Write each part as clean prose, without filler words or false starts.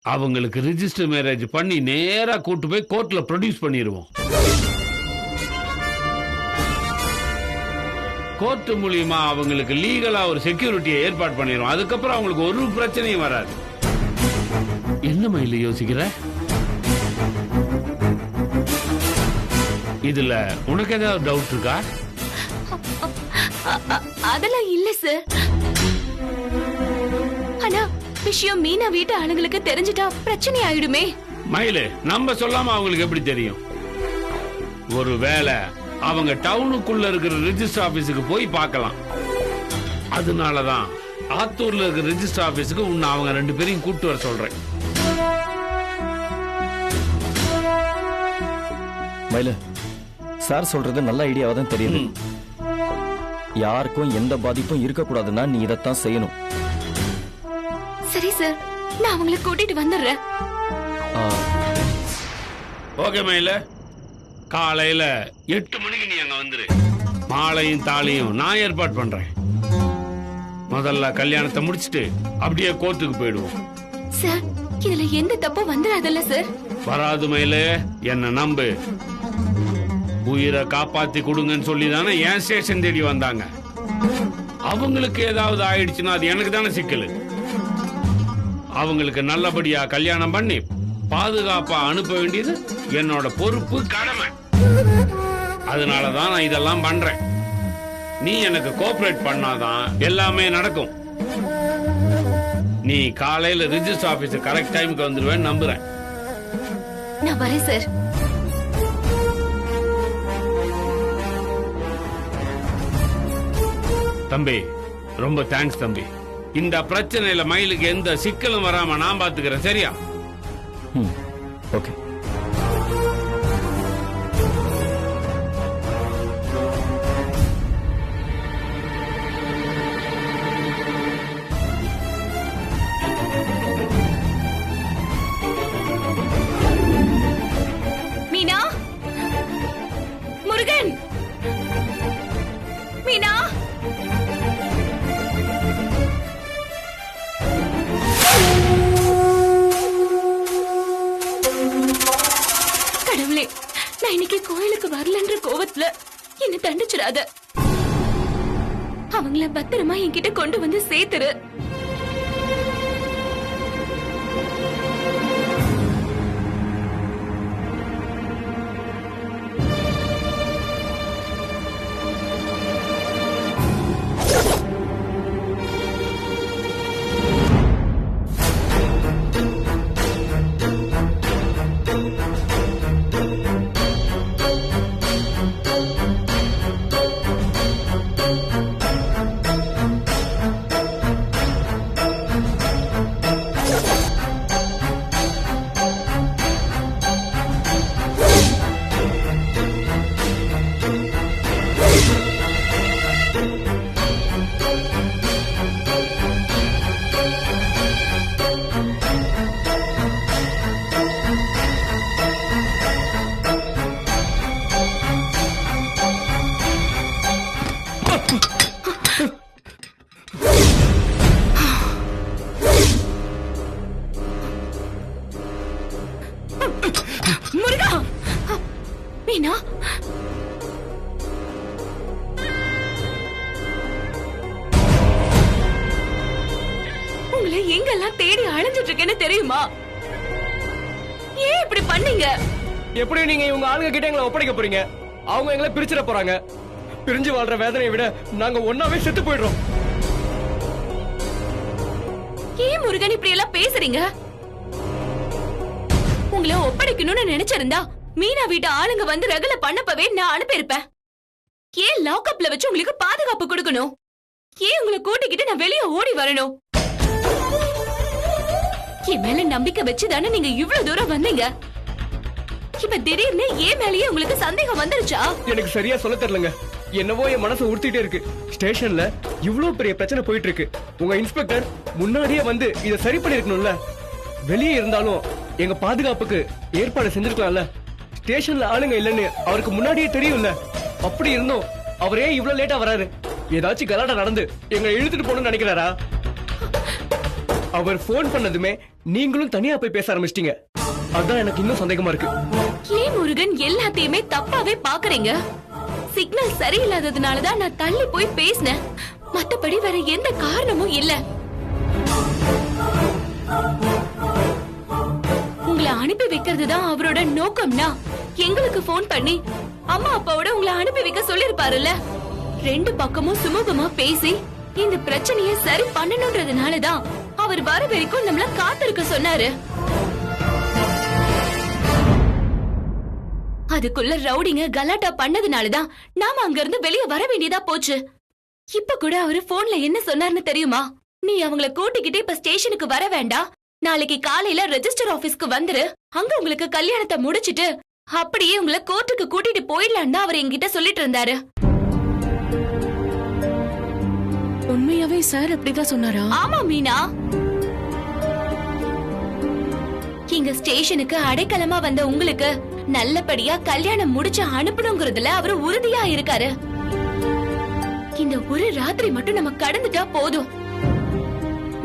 அவங்களுக்கு register marriage பண்ணி நேரா கூட்டு போய் கோர்ட்ல ப்ரொடியூஸ் பண்ணிடுவோம். கோர்ட் மூலியமா அவங்களுக்கு லீகலா ஒரு செக்யூரிட்டியை ஏற்பாடு பண்ணிடுவோம். அதுக்கப்புறம் அவங்களுக்கு ஒரு பிரச்சனையும் வராது. என்ன மயில யோசிக்கிற? இதுல உனக்கு ஏதாவது டவுட் இருக்கா? அதெல்லாம் இல்ல சார். ஆனா விஷயம் மீனா வீட்டு ஆளுங்களுக்கு தெரிஞ்சிட்டா பிரச்சனை ஆயிடுமே. மயிலு, நம்ம சொல்லாம அவங்களுக்கு எப்படி தெரியும்? ஒருவேளை அவங்க டவுனுக்குள்ள இருக்கிற ரிஜிஸ்டர் ஆபீஸுக்கு போய் பார்க்கலாம். அதனாலதான் ஆத்தூர்ல இருக்கிற ரிஜிஸ்டர் ஆபீஸுக்கு உன்னை அவங்க 2 பேரையும் கூட்டு வர சொல்றேன். மயிலு, சார் சொல்றது நல்ல ஐடியாவா தான் தெரியுது. யாருக்கும் எந்த பாதிப்பும் இருக்கக்கூடாதுன்னா நீ இதைத்தான் செய்யணும். சரி சார், நான் அவங்களை கூட்டிட்டு வந்துடுறேன். ஓகே மயில, காலையில 8 மணிக்கு நீ அங்க வந்துரு. மாலையும் தாலியும் நான் ஏற்பாடு பண்றேன். முதல்ல கல்யாணத்தை முடிச்சிட்டு அப்படியே கோர்ட்டுக்கு போயிடுவோம். சார், இதுல எந்த தப்பும் வந்துடாதல்ல சார்? வராது மயில, என்ன நம்பு. உயிரை காப்பாத்தி கொடுங்கன்னு சொல்லி தானே என் ஸ்டேஷன் தேடி வந்தாங்க. அவங்களுக்கு ஏதாவது ஆயிடுச்சுன்னா அது எனக்கு தானே சிக்கல். அவங்களுக்கு நல்லபடியா கல்யாணம் பண்ணி பாதுகாப்பா அனுப்ப வேண்டியது என்னோட பொறுப்பு, கடமை. அதனாலதான் நான் இதெல்லாம் பண்றேன். நீ எனக்கு கோஆபரேட் பண்ணாதான் எல்லாமே நடக்கும். நீ காலையில ரிஜிஸ்டர் ஆபீஸ் கரெக்ட் டைமுக்கு வந்துருவேன்னு நம்புறேன். நான் வரேன் சார். தம்பி, ரொம்ப தேங்க்ஸ் தம்பி. இந்த பிரச்சனையில மயிலுக்கு எந்த சிக்கலும் வராம நான் பாத்துக்கிறேன். சரியா? ஓகே. மீனா, முருகன், மீனா. கடவுளே, நான் இன்னைக்கு கோயிலுக்கு வரலன்ற கோவத்துல என்ன தண்டிச்சிடாத. அவங்கள பத்திரமா என்கிட்ட கொண்டு வந்து சேர்த்துரு. முருகா, மீனா, உங்களை எங்கெல்லாம் தேடி அலைஞ்சிட்டு இருக்கேன்னு தெரியுமா? ஏன் இப்படி பண்ணீங்க? எப்படி நீங்க இவங்க ஆளுங்க கிட்ட எங்களை ஒப்படைக்க போறீங்க? அவங்க எங்களை பிரிச்சிட போறாங்க. பிரிஞ்சு வாழ்ற வேதனையை விட நாங்க ஒன்னாவே செத்து போயிடுறோம். ஏன் முருகன் இப்படி எல்லாம் பேசுறீங்க? உங்களை ஒப்படைக்கணும்னு நினைச்சிருந்தா மீனா வீட்டு ஆளுங்க வந்து ரகல பண்ணப்பவே நான் அனுப்பியிருப்பேன். ஏன் லாக்அப்ல வச்சு உங்களுக்கு பாதுகாப்பு கொடுக்கணும்? ஏன் உங்களை கூட்டிக்கிட்டு நான் வெளியே ஓடி வரணும்? என் மேல நம்பிக்கை வச்சுதானே நீங்க இவ்வளவு தூரம் வந்தீங்க. இப்ப திடீர்னு ஏன் மேலேயே உங்களுக்கு சந்தேகம் வந்துருச்சா? எனக்கு சரியா சொல்ல தெரியலங்க. என்னவோ என் மனசு உறுத்திட்டே இருக்கு. ஸ்டேஷன்ல இவ்வளவு பெரிய பிரச்சனை போயிட்டு இருக்கு. உங்க இன்ஸ்பெக்டர் முன்னாடியே வந்து இத சரி பண்ணிருக்கணும்ல. வெளியே இருந்தாலும் எங்க பாதுகாப்புக்கு ஏற்பாடு செஞ்சிருக்கலாம்ல. ஸ்டேஷன்ல ஆளுங்க இல்லன்னு அவருக்கு முன்னாடியே தெரியும்ல. அப்படி இருந்தும் அவரே இவ்வளவு லேட்டா வராரு. ஏதாச்சும் கலாட்டா நடந்து எங்களை இழுத்துட்டு போகணும்னு நினைக்கிறாரா? அவர் போன் பண்ணதுமே நீங்களும் தனியா போய் பேச ஆரம்பிச்சிட்டீங்க. அதான் எனக்கு இன்னும் சந்தேகமா இருக்கு. ஏன் முருகன் எல்லாத்தையுமே தப்பாவே பாக்குறீங்க? சிக்னல் சரியில்லாததுனாலதான் நான் தள்ளி போய் பேசினேன். மத்தபடி வேற எந்த காரணமும் இல்ல. உங்களை அனுப்பி வைக்கிறதுதான் அவரோட நோக்கம்னா எங்களுக்கு போன் பண்ணி அம்மா அப்பாவோட உங்களை அனுப்பி வைக்க சொல்லிருப்பாருல்ல. ரெண்டு பக்கமும் சுமூகமா பேசி இந்த பிரச்சனையை சரி பண்ணணும்ன்றதுனாலதான் அவர் வர வரைக்கும் நம்மள காத்திருக்க சொன்னாரு. அதுக்குள்ள ரவுடிங்க கலாட்டா பண்ணதுனாலதான் நாம அங்க இருந்து வெளியே வர வேண்டியதா போச்சு. இப்ப கூட அவரு போன்ல என்ன சொன்னார்னு தெரியுமா? நீ அவங்கள கூட்டிக்கிட்டு இப்ப ஸ்டேஷனுக்கு வர வேண்டாம், நாளைக்கு காலையில ரெஜிஸ்டர் ஆபீஸ்க்கு வந்துரு, அங்க உங்களுக்கு கல்யாணத்தை முடிச்சிட்டு அப்படியே உங்களை கோர்ட்டுக்கு கூட்டிட்டு போயிடலான்னு தான் அவர் என்கிட்ட சொல்லிட்டு இருந்தாரு. உண்மையாவே சார் அப்படிதான் சொன்னாரா? ஆமா மீனா, இங்க ஸ்டேஷனுக்கு அடைக்கலமா வந்த உங்களுக்கு நல்லபடியா கல்யாணம் முடிச்சு அனுப்பணுங்கிறதுல அவரு உறுதியா இருக்காரு. இந்த ஒரு ராத்திரி மட்டும் நம்ம கடந்துட்டா போதும்.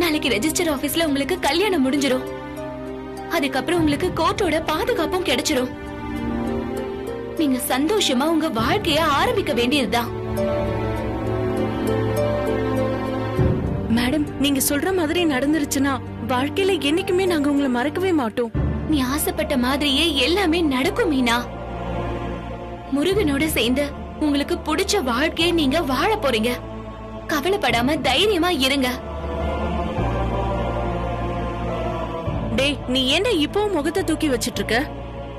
நாளைக்கு ரெஜிஸ்டர் ஆபீஸ்ல உங்களுக்கு கல்யாணம் முடிஞ்சிரும். அதுக்கப்புறம் உங்களுக்கு கோர்ட்டோட பாதுகாப்பும் கிடைச்சிரும். நீங்க சந்தோஷமா உங்க வாழ்க்கைய ஆரம்பிக்க வேண்டியதுதான். மேடம், நீங்க சொல்ற மாதிரி நடந்துருச்சுன்னா வாழ்க்கையில என்னைக்குமே நாங்க உங்களை மறக்கவே மாட்டோம். நீ ஆசைப்பட்ட மாதிரியே எல்லாமே நடக்கும் மீனா. முருகனோட சேர்ந்து உங்களுக்கு பிடிச்ச வாழ்க்கையை நீங்க வாழ போறீங்க. கவலைப்படாம தைரியமா இருங்க. டேய், நீ ஏன்டா இப்பவும் முகத்தை தூக்கி வச்சிட்டு இருக்க?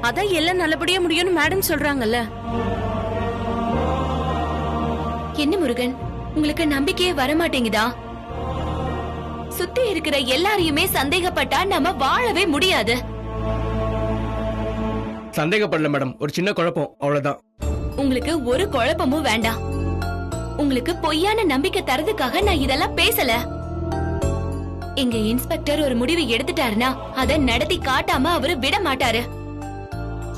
அதான் எல்லாம் நல்லபடியா முடியும்னு மேடம் சொல்றாங்கல்ல. என்ன முருகன், உங்களுக்கு நம்பிக்கையே வரமாட்டேங்குதா? சுத்தி இருக்கிற எல்லாரையுமே சந்தேகப்பட்டா நம்ம வாழவே முடியாது. சந்தேகப்படல மேடம், ஒரு சின்ன குழப்பம், அவ்வளவுதான். உங்களுக்கு ஒரு குழப்பமும் வேண்டாம். உங்களுக்கு பொய்யான நம்பிக்கை தரதுக்காக நான் இதெல்லாம் பேசல. எங்க இன்ஸ்பெக்டர் ஒரு முடிவு எடுத்துட்டாருன்னா அதை நடத்தி காட்டாம அவரு விட மாட்டாரு.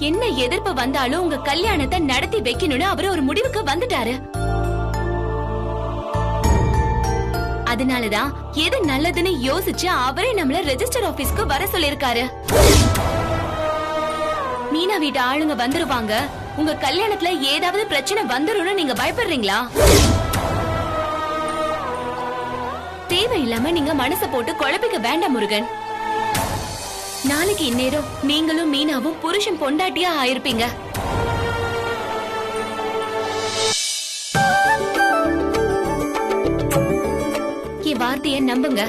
என்ன எதிர்ப்பு வந்தாலும் உங்க கல்யாணத்தை நடத்தி வைக்கணும்னு அவரு ஒரு முடிவுக்கு வந்துட்டாரு. அதனாலதான் எது நல்லதுன்னு யோசிச்சு அவரே நம்மள ரெஜிஸ்டர் ஆபீஸ்க்கு வர சொல்லிருக்காரு. மீனா வீட்டு ஆளுங்க வந்துருவாங்க. உங்க கல்யாணத்துல ஏதாவது பிரச்சனை வந்துரும்னு நீங்க பயப்படுறீங்களா? தேவையில்லாம நீங்க மனச போட்டு குழப்பிக்க வேண்டாம் முருகன். நாளைக்கு இந்நேரம் நீங்களும் மீனாவும் புருஷன் பொண்டாட்டியா ஆயிருப்பீங்க. என் வார்த்தையை நம்புங்க.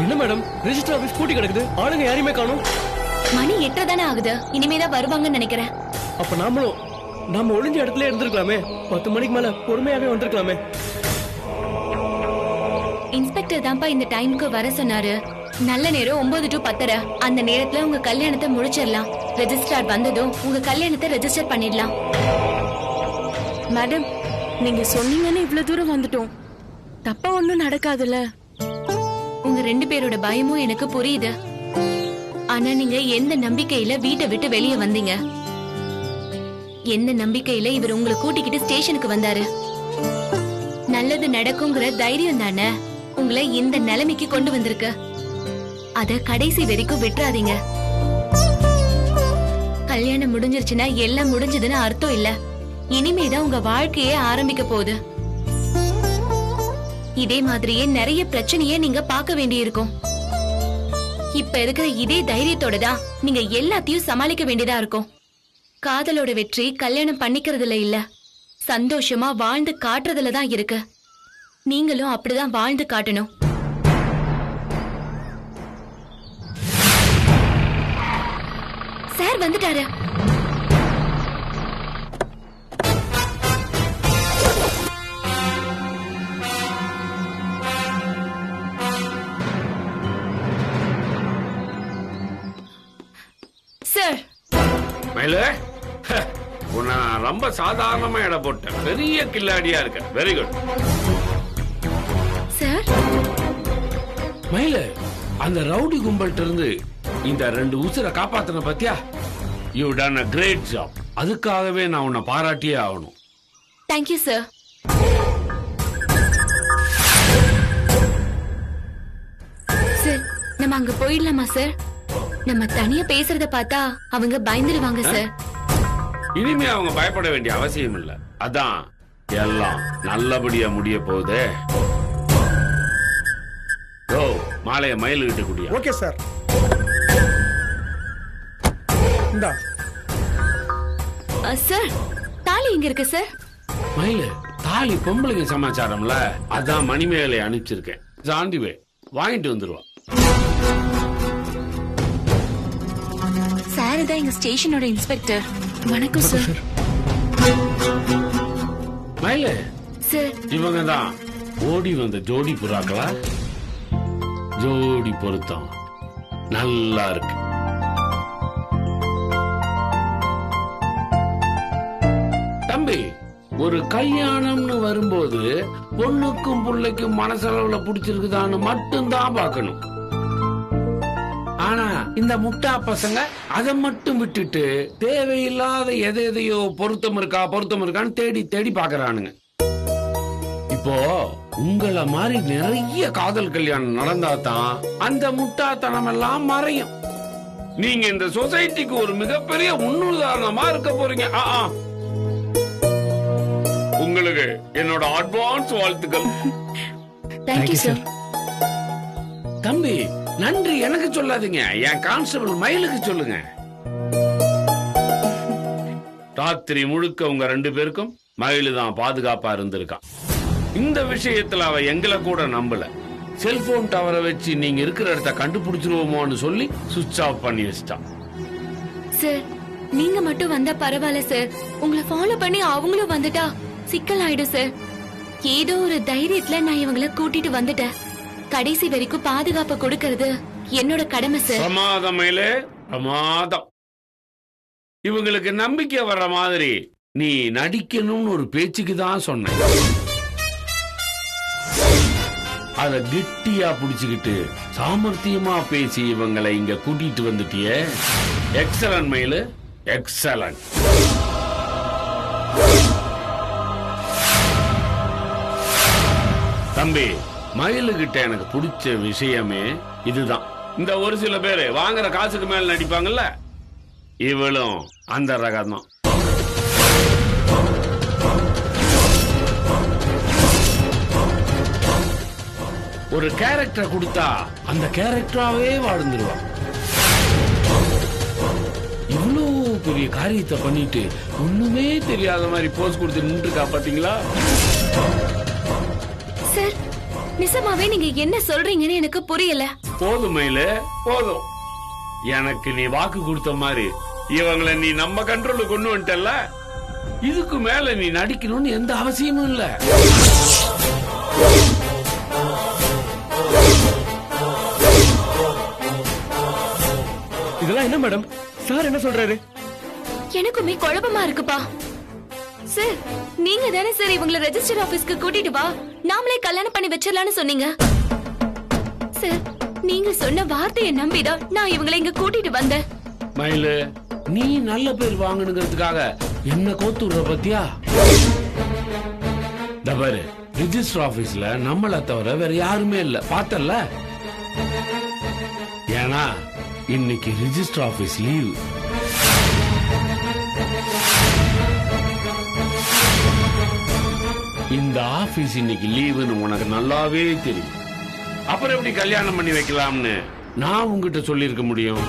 என்ன மேடம், ரெஜிஸ்டர் ஆபீஸ் பூட்டி கிடக்குது, ஆளுங்க யாரையுமே காணோம். மணி 8 தானே ஆகுது, இனிமேதான் வருவாங்கன்னு நினைக்கிறேன். அப்ப நாம ஒளிஞ்ச இடத்துல இருந்திருக்கலாமே. 10 மணிக்கு மேல பொறுமையாவே வந்திருக்கலாமே. இன்ஸ்பெக்டர் தான்ப்பா இந்த டைமுக்கு வர சொன்னாரு. நல்ல நேரம் 9 to 10. அந்த நேரத்துல உங்க கல்யாணத்தை முடிச்சிடலாம். ரெஜிஸ்ட்ரார் வந்ததும் உங்க கல்யாணத்தை ரெஜிஸ்டர் பண்ணிடலாம். மேடம், நீங்க சொன்னீங்கன்னு இவ்வளவு தூரம் வந்துட்டோம். தப்பா ஒண்ணும் நடக்காதுல்ல? உங்க 2 பேரோட பயமும் எனக்கு புரியுது. ஆனா நீங்க எந்த நம்பிக்கையில வீட்டை விட்டு வெளியே வந்தீங்க? எந்த நம்பிக்கையில இவர் உங்களை கூட்டிக்கிட்டு ஸ்டேஷனுக்கு வந்தாரு? நல்லது நடக்குங்கிற தைரியம் தானே உங்களை இந்த நிலைமைக்கு கொண்டு வந்திருக்கு. அத கடைசி வரைக்கும் விட்டுறாதீங்க. கல்யாணம் முடிஞ்சிருச்சுன்னா எல்லாம் முடிஞ்சதுன்னு அர்த்தம் இல்ல. இனிமேதான் உங்க வாழ்க்கையே ஆரம்பிக்க போகுது. இதே மாதிரியே நிறைய பிரச்சனையே நீங்க பார்க்க வேண்டியிருக்கும். இப்ப இருக்கிற இதே தைரியத்தோட தான் நீங்க எல்லாத்தையும் சமாளிக்க வேண்டியதா இருக்கும். காதலோட வெற்றி கல்யாணம் பண்ணிக்கிறதுல இல்ல, சந்தோஷமா வாழ்ந்து காட்டுறதுல தான் இருக்கு. நீங்களும் அப்படிதான் வாழ்ந்து காட்டணும். சார் வந்துட்டாரு. மயிலு உன்னை நான் ரொம்ப சாதாரணமா இட போட்டேன். பெரிய கில்லாடியா இருக்க. Very good. சார் மயிலு, அந்த ரவுடி கும்பல்ட்ட இருந்து இந்த 2 உசுரை காப்பாத்தின பத்தியா? You done a great job. அதுக்காகவே நான் உன்னை பாராட்டியே ஆகணும். Thank you sir. சார் நம்ம அங்க போயிடலாமா சார்? நம்ம தனியா பேசுறத பார்த்தா அவங்க பயந்துருவாங்க சார். இனிமே அவங்க பயப்பட வேண்டிய அவசியம் இல்ல. அதான் எல்லாம் நல்லபடியா முடிய போகுது. ஓ, மாலைய மயிலுகிட்ட குடியா. Okay sir. இந்தா சார் தாலி எங்க இருக்கு சார்? மயிலு, தாலி பொம்பளைங்க சமாச்சாரம்ல, அதான் மணிமேகலை அனுப்பிச்சிருக்கேன். சாந்திவே வாங்கிட்டு வந்துருவா. சார் தான் எங்க ஸ்டேஷனோட இன்ஸ்பெக்டர். வணக்கம் சார். மயிலு சார் இவங்க தான் ஓடி வந்த ஜோடி புறாக்களா? ஜோடி பொருத்தம் நல்லா இருக்கு. தம்பி, ஒரு கல்யாணம்னு வரும்போது பொண்ணுக்கும் புள்ளைக்கும் மனசளவுல பிடிச்சிருக்குதான்னு மட்டும்தான் பார்க்கணும். ஆனா இந்த முட்டா பசங்க அதை மட்டும் விட்டுட்டு தேவையில்லாத எதையோ பொருத்தம் இருக்கான்னு தேடி தேடி பாக்குறானுங்க. இப்போ உங்கள மாதிரி நிறைய காதல் கல்யாணம் நடந்தாதான் அந்த முட்டாத்தனம் எல்லாம் மறையும். நீங்க இந்த சொசைட்டிக்கு ஒரு மிகப்பெரிய முன்னுதாரணமா இருக்க போறீங்க. உங்களுக்கு என்னோட அட்வான்ஸ் வாழ்த்துக்கள். Thank you sir. தம்பி, நன்றி எனக்கு சொல்லாதீங்க, என் கான்ஸ்டபிள் மயிலுக்கு சொல்லுங்க. ராத்திரி முழுக்க உங்க 2 பேருக்கும் மயிலு தான் பாதுகாப்பா இருந்திருக்கான். இந்த விஷயத்துல அவ எங்களை கூட நம்பல. செல்போன் டவரை வச்சு நீங்க இருக்கிற இடத்த கண்டுபிடிச்சிருவோமோன்னு சொல்லி சுவிட்ச் ஆஃப் பண்ணி வச்சிட்டான். சார் நீங்க மட்டும் வந்தா பரவாயில்ல சார். உங்களை ஃபாலோ பண்ணி அவங்களும் வந்துட்டா சிக்கல் ஆயிடும் சார். ஏதோ ஒரு தைரியத்துல நான் இவங்களை கூட்டிட்டு வந்துட்டேன். கடைசி வரைக்கும் பாதுகாப்பு கொடுக்கறது என்னோட கடமை சார். பிரமாதம் மயிலே, பிரமாதம். இவங்களுக்கு நம்பிக்கை வர்ற மாதிரி நீ நடிக்கணும்னு ஒரு பேச்சுக்கு தான் சொன்ன. அத கெட்டியா புடிச்சுக்கிட்டு சாமர்த்தியமா பேசி இவங்களை இங்க கூட்டிட்டு வந்துட்டியே. எக்ஸலன்ட் மயிலு, எக்ஸலன்ட். தம்பி, மயிலுகிட்ட எனக்கு பிடிச்ச விஷயமே இதுதான். இந்த ஒரு சில பேரு வாங்குற காசுக்கு மேல நடிப்பாங்கல்ல, இவளும் அந்த ரகம் தான். ஒரு கேரக்டர் கொடுத்தா அந்த கேரக்டராவே வாழ்ந்துருவா. இவ்வளவு பெரிய காரியத்தை பண்ணிட்டு ஒண்ணுமே தெரியாத மாதிரி போஸ் கொடுத்து நின்று இருக்கா பாத்தீங்களா? சார் நிசமாவே நீங்க என்ன சொல்றீங்கன்னு எனக்கு புரியல. போதும் மயிலு, போதும். எனக்கு நீ வாக்கு கொடுத்த மாதிரி இவங்களை நீ நம்ம கண்ட்ரோலுக்கு கொண்டு வந்துட்டல. இதுக்கு மேல நீ நடிக்கணும்னு எந்த அவசியமும் இல்ல. இதெல்லாம் என்ன மேடம்? சார் என்ன சொல்றாரு? எனக்குமே குழப்பமா இருக்குப்பா. சார் நீங்க தானே சார் இவங்களை ரெஜிஸ்டர் ஆபீஸ்க்கு கூட்டிட்டு வா, நாமளே கல்யாணம் பண்ணி வச்சிடலாம்னு சொன்னீங்க. சார் நீங்க சொன்ன வார்த்தையை நம்பிதான் நான் இவங்களை இங்க கூட்டிட்டு வந்தேன். மயிலு, நீ நல்ல பேர் வாங்கணுங்கிறதுக்காக என்ன கோத்துற பத்தியா? தபாரு, ரிஜிஸ்டர் ஆபீஸ்ல நம்மள தவிர வேற யாருமே இல்ல, பார்த்தல. ஏன்னா இன்னைக்கு ரிஜிஸ்டர் ஆபீஸ் லீவ். இந்த ஆபீஸ் இன்னைக்கு லீவுன்னு உனக்கு நல்லாவே தெரியும். அப்புறம் எப்படி கல்யாணம் பண்ணி வைக்கலாம்னு நான் உங்ககிட்ட சொல்லியிருக்க முடியும்?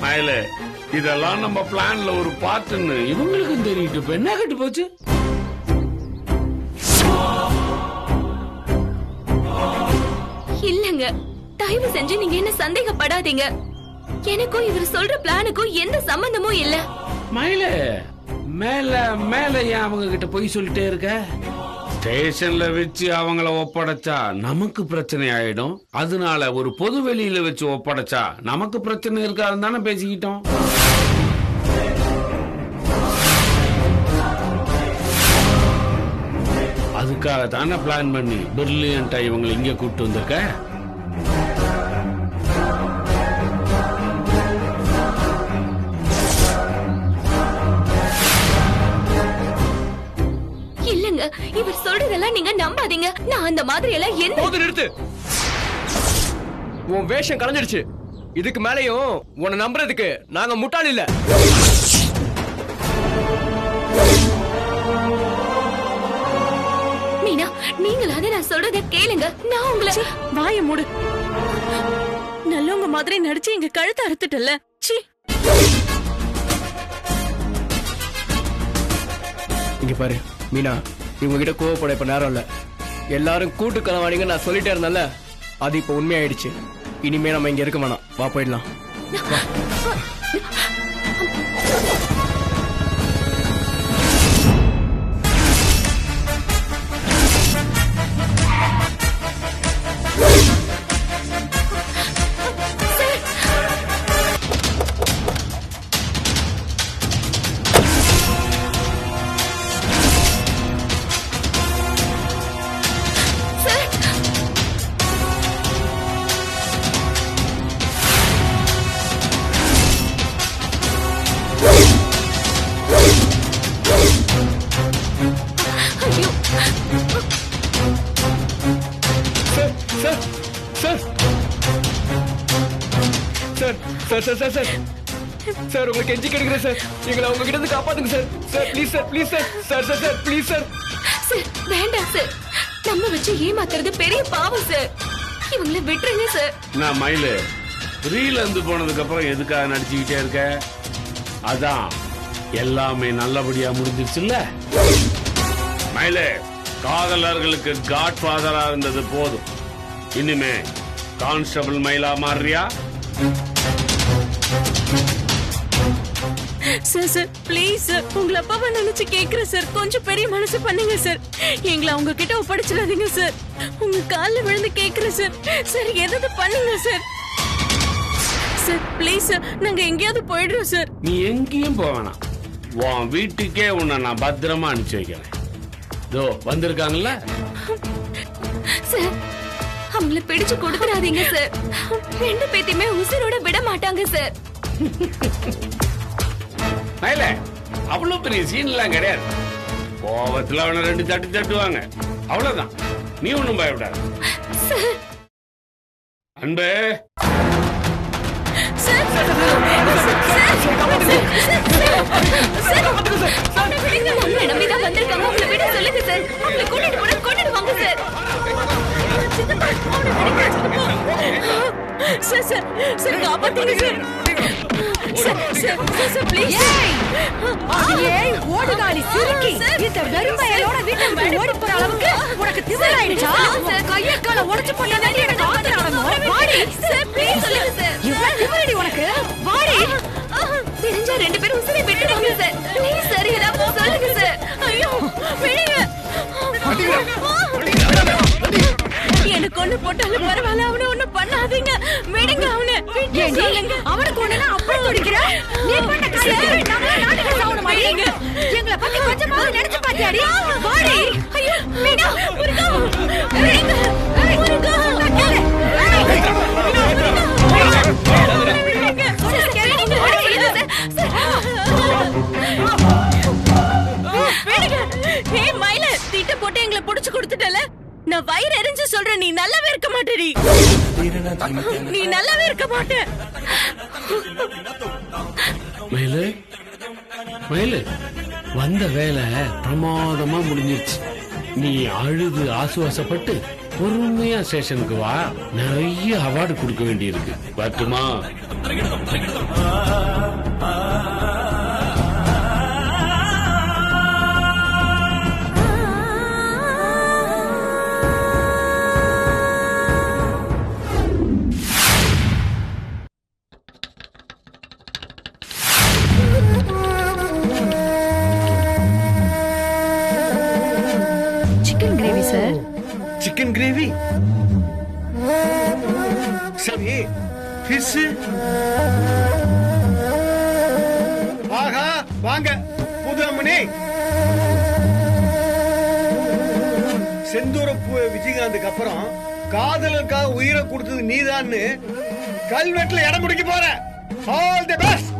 மயில, இதெல்லாம் நம்ம பிளான்ல ஒரு பார்ட்னு இவங்களுக்கும் தெரியிட்டு இப்ப என்ன கட்டு போச்சு? இல்லங்க, தயவு செஞ்சு நீங்க என்ன சந்தேகப்படாதீங்க. எனக்கும் இவர் சொல்ற பிளானுக்கும் எந்த சம்பந்தமும் இல்ல. மயில, மேல மேல ஏன் அவங்க கிட்ட போய் சொல்லிட்டே இருக்க? ஸ்டேஷன்ல வச்சு அவங்கள ஒப்படைச்சா நமக்கு பிரச்சனை ஆயிடும். அதனால ஒரு பொது வெளியில வச்சு ஒப்படைச்சா நமக்கு பிரச்சனை இருக்காதுன்னு தானே பேசிக்கிட்டோம். அதுக்காக தானே பிளான் பண்ணி பிரில்லியண்டா இவங்களை இங்க கூப்பிட்டு வந்திருக்க. இல்லங்க, இவர் சொல்றதெல்லாம் நீங்க நம்பாதீங்க. நான் அந்த மாதிரி எல்லாம் எந்த போது நிறுத்து. உன் வேஷம் கலைஞ்சிடுச்சு. இதுக்கு மேலயும் உன்னை நம்புறதுக்கு நாங்க முட்டாள் இல்ல. மீனா, நீங்களாவது நான் சொல்றத கேளுங்க. நான் உங்களை வாய மூடு. நல்லவங்க மாதிரி நடிச்சு எங்க கழுத்தை அறுத்துட்டல. சி, இங்க பாரு மீனா, இவங்க கிட்ட கோவப்பட இப்ப நேரம் இல்ல. எல்லாரும் கூட்டு களவாடிங்க நான் சொல்லிட்டே இருந்தேன்ல, அது இப்ப உண்மையாயிடுச்சு. இனிமே நம்ம இங்க இருக்க வேணாம், வா போயிடலாம். சார் உங்களுக்கு கெஞ்சி கிடைக்கிறேன் சார், எங்களை அவங்க கிட்ட இருந்து காப்பாத்துங்க sir. Sir please sir, please sir. Sir sir sir please sir. Sir வேண்டாம் சார், நம்ம வச்சு ஏமாத்துறது பெரிய பாவம் சார். இவங்களை விட்டுருங்க சார். நான் மயிலு ரீல் வந்து போனதுக்கு அப்புறம் எதுக்காக நடிச்சுக்கிட்டே இருக்க? அதான் எல்லாமே நல்லபடியா முடிஞ்சிருச்சுல்ல. மயிலு, காதலர்களுக்கு காட் ஃபாதரா இருந்தது போதும். இனிமே கான்ஸ்டபிள் மயிலா மாறியா? சார் சார் ப்ளீஸ் சார், உங்களை அப்பாவை நினைச்சு கேக்குறேன் சார். கொஞ்சம் பெரிய மனசு பண்ணுங்க சார். எங்களை அவங்க கிட்ட ஒப்படைச்சிடாதீங்க சார். உங்க காலில் விழுந்து கேக்குறேன் சார். சார் எதாவது பண்ணுங்க சார். சார் ப்ளீஸ் சார், நாங்க எங்கேயாவது போயிடுறோம் சார். நீ எங்கேயும் போக வேணாம். உன் வீட்டுக்கே உன்னை நான் பத்திரமா அனுப்பிச்சு வைக்கிறேன். இதோ வந்திருக்காங்கல்ல. சார், அவங்கள பிடிச்சு கொடுத்துறாதீங்க சார். ரெண்டு பேத்தையுமே உசிரோட விட மாட்டாங்க சார். மயில, அவ்வளவு பெரிய சீன் எல்லாம் கிடையாது. கோவத்துல அவனை ரெண்டு தட்டு தட்டுவாங்க, அவ்வளவுதான். நீ ஒண்ணும் பயப்படாத. அன்பே, நம்பிதான் வந்திருக்காங்க. அவங்கள விட சொல்லுங்க சார். அவங்கள கூட்டிட்டு போன கொண்டுட்டு வாங்க சார். சார் சார் சார் காப்பாத்துங்க sir. Sir sir sir please. ஏய் ஓடுகாலி சிரிக்கி, இந்த வெறுமையோட வீட்டை விட்டு ஓடி போற அளவுக்கு உனக்கு திமிராயிடுச்சா? கைய கால உடைச்சு போட்டா எனக்கு ஆத்திரம். வாடி சார், ப்ளீஸ் சொல்லுங்க சார். இவ்வளவு திமிரடி உனக்கு? வாடி. தெரிஞ்சா ரெண்டு பேரும் உசிரை விட்டுடுவாங்க சார். ப்ளீஸ் சார், ஏதாவது சொல்லுங்க சார். ஐயோ விடுங்க. எனக்கு ஒண்ணு போட்டாலும் பரவாயில்ல, அவனை ஒண்ணு பண்ணாதீங்க. விடுங்க அவனை. அவனுக்கு ஒண்ணுனா அப்புறம் துடிக்கிற நீ பண்ண காரியம் நாம நாட்டுக்கு சாவணும் மாட்டீங்க. எங்களை பத்தி கொஞ்சமாவது நினைச்சு பாத்தியாடி? வாடி. ஐயோ மீனா, முருகா விடுங்க. முருகா தீட்ட போட்டு எங்களை புடிச்சு கொடுத்துட்டல. நான் வயிறு எரிஞ்சு சொல்றேன், நீ நல்லாவே இருக்க மாட்டேடி. நீ நல்லாவே இருக்க மாட்ட. மயிலு, மயிலு, வந்த வேலை பிரமாதமா முடிஞ்சிருச்சு. நீ அழுது ஆசுவாசப்பட்டு பொறுமையா ஸ்டேஷனுக்கு வா. நிறைய அவார்டு கொடுக்க வேண்டியிருக்கு. பார்த்துமா? சிக்கன் பாவி ஃபிஷ் ஆகா வாங்க புது அம்மனி. செந்தூரப்பு விஜயகாந்துக்கு அப்புறம் காதலுக்காக உயிரை கொடுத்தது நீதான்னு கல்வெட்டுல இடம் முடிக்க போற. All the best.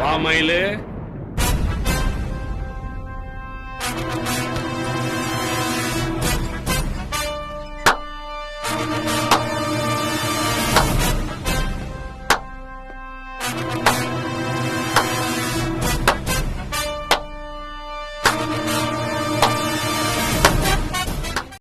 வா மயிலு.